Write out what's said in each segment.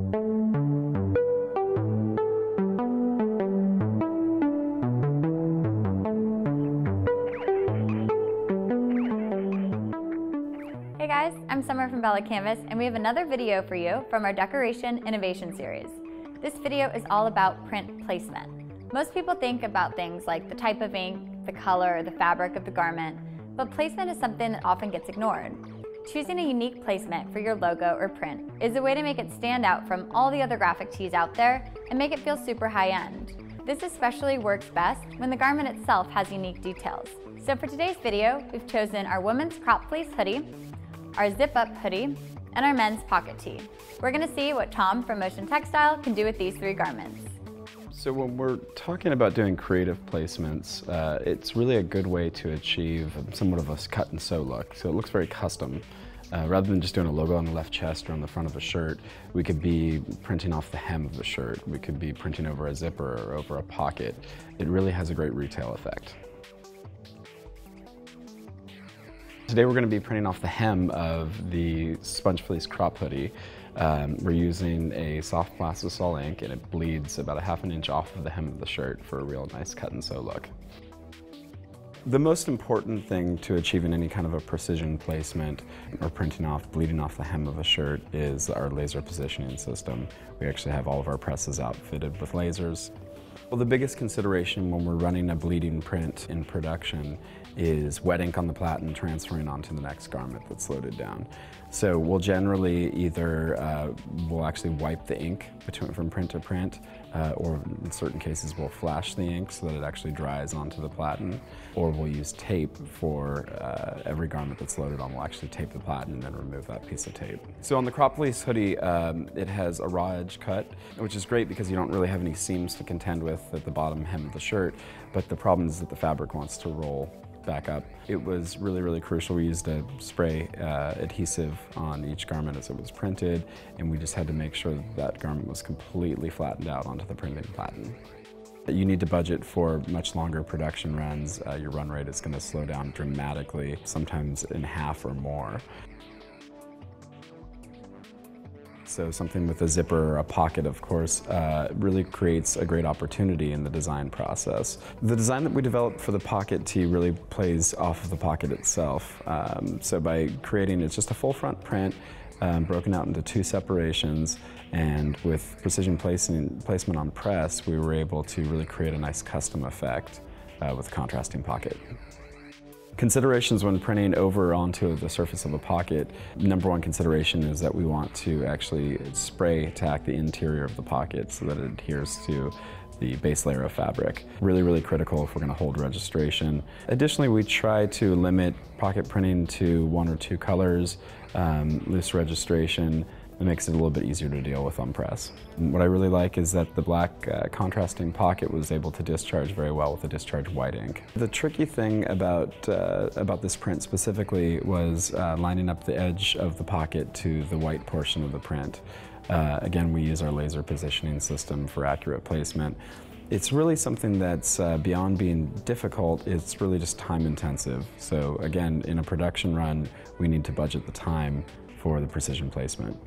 Hey guys, I'm Summer from BELLA+CANVAS, and we have another video for you from our Decoration Innovation Series. This video is all about print placement. Most people think about things like the type of ink, the color, or the fabric of the garment, but placement is something that often gets ignored. Choosing a unique placement for your logo or print is a way to make it stand out from all the other graphic tees out there and make it feel super high-end. This especially works best when the garment itself has unique details. So for today's video, we've chosen our women's crop fleece hoodie, our zip-up hoodie, and our men's pocket tee. We're going to see what Tom from Motion Textile can do with these three garments. So when we're talking about doing creative placements, it's really a good way to achieve somewhat of a cut and sew look. So it looks very custom. Rather than just doing a logo on the left chest or on the front of a shirt, we could be printing off the hem of the shirt. We could be printing over a zipper or over a pocket. It really has a great retail effect. Today we're going to be printing off the hem of the sponge fleece crop hoodie. We're using a soft plastisol ink, and it bleeds about a ½ an inch off of the hem of the shirt for a real nice cut and sew look. The most important thing to achieving any kind of a precision placement or printing off, bleeding off the hem of a shirt is our laser positioning system. We actually have all of our presses outfitted with lasers. Well, the biggest consideration when we're running a bleeding print in production is wet ink on the platen transferring onto the next garment that's loaded down. So we'll generally either, we'll actually wipe the ink from print to print, or in certain cases we'll flash the ink so that it actually dries onto the platen, or we'll use tape for every garment that's loaded on. We'll actually tape the platen and then remove that piece of tape. So on the crop fleece hoodie, it has a raw edge cut, which is great because you don't really have any seams to contend with at the bottom hem of the shirt, but the problem is that the fabric wants to roll back up. It was really crucial. We used a spray adhesive on each garment as it was printed, and we just had to make sure that that garment was completely flattened out onto the printing platen. You need to budget for much longer production runs. Your run rate is going to slow down dramatically, sometimes in half or more. So something with a zipper or a pocket, of course, really creates a great opportunity in the design process. The design that we developed for the pocket tee really plays off of the pocket itself. So by creating, it's just a full front print, broken out into two separations, and with precision placement on press, we were able to really create a nice custom effect with a contrasting pocket. Considerations when printing over onto the surface of a pocket, number one consideration is that we want to actually spray tack the interior of the pocket so that it adheres to the base layer of fabric. Really critical if we're going to hold registration. Additionally, we try to limit pocket printing to 1 or 2 colors, loose registration. It makes it a little bit easier to deal with on press. What I really like is that the black contrasting pocket was able to discharge very well with the discharge white ink. The tricky thing about this print specifically was lining up the edge of the pocket to the white portion of the print. Again, we use our laser positioning system for accurate placement. It's really something that's beyond being difficult, it's really just time intensive. So again, in a production run, we need to budget the time for the precision placement.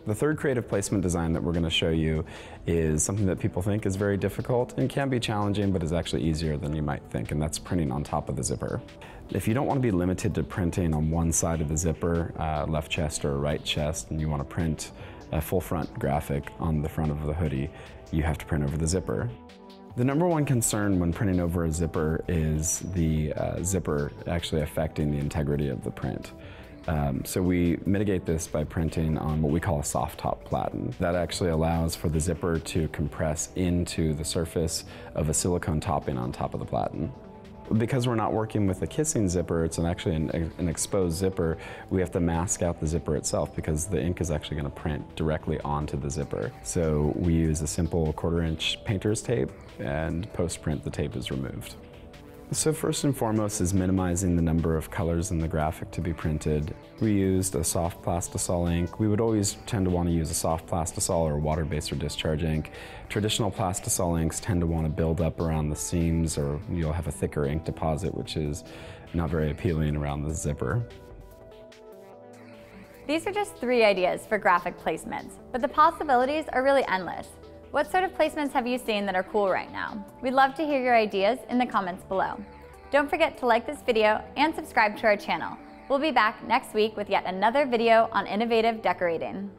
The third creative placement design that we're going to show you is something that people think is very difficult and can be challenging, but is actually easier than you might think, and that's printing on top of the zipper. If you don't want to be limited to printing on one side of the zipper, left chest or right chest, and you want to print a full front graphic on the front of the hoodie, you have to print over the zipper. The number one concern when printing over a zipper is the zipper actually affecting the integrity of the print. So we mitigate this by printing on what we call a soft top platen. That actually allows for the zipper to compress into the surface of a silicone topping on top of the platen. Because we're not working with a kissing zipper, it's actually an exposed zipper, we have to mask out the zipper itself because the ink is actually going to print directly onto the zipper. So we use a simple 1/4 inch painter's tape, and post-print the tape is removed. So first and foremost is minimizing the number of colors in the graphic to be printed. We used a soft plastisol ink. We would always tend to want to use a soft plastisol or water-based or discharge ink. Traditional plastisol inks tend to want to build up around the seams, or you'll have a thicker ink deposit, which is not very appealing around the zipper. These are just 3 ideas for graphic placements, but the possibilities are really endless. What sort of placements have you seen that are cool right now? We'd love to hear your ideas in the comments below. Don't forget to like this video and subscribe to our channel. We'll be back next week with yet another video on innovative decorating.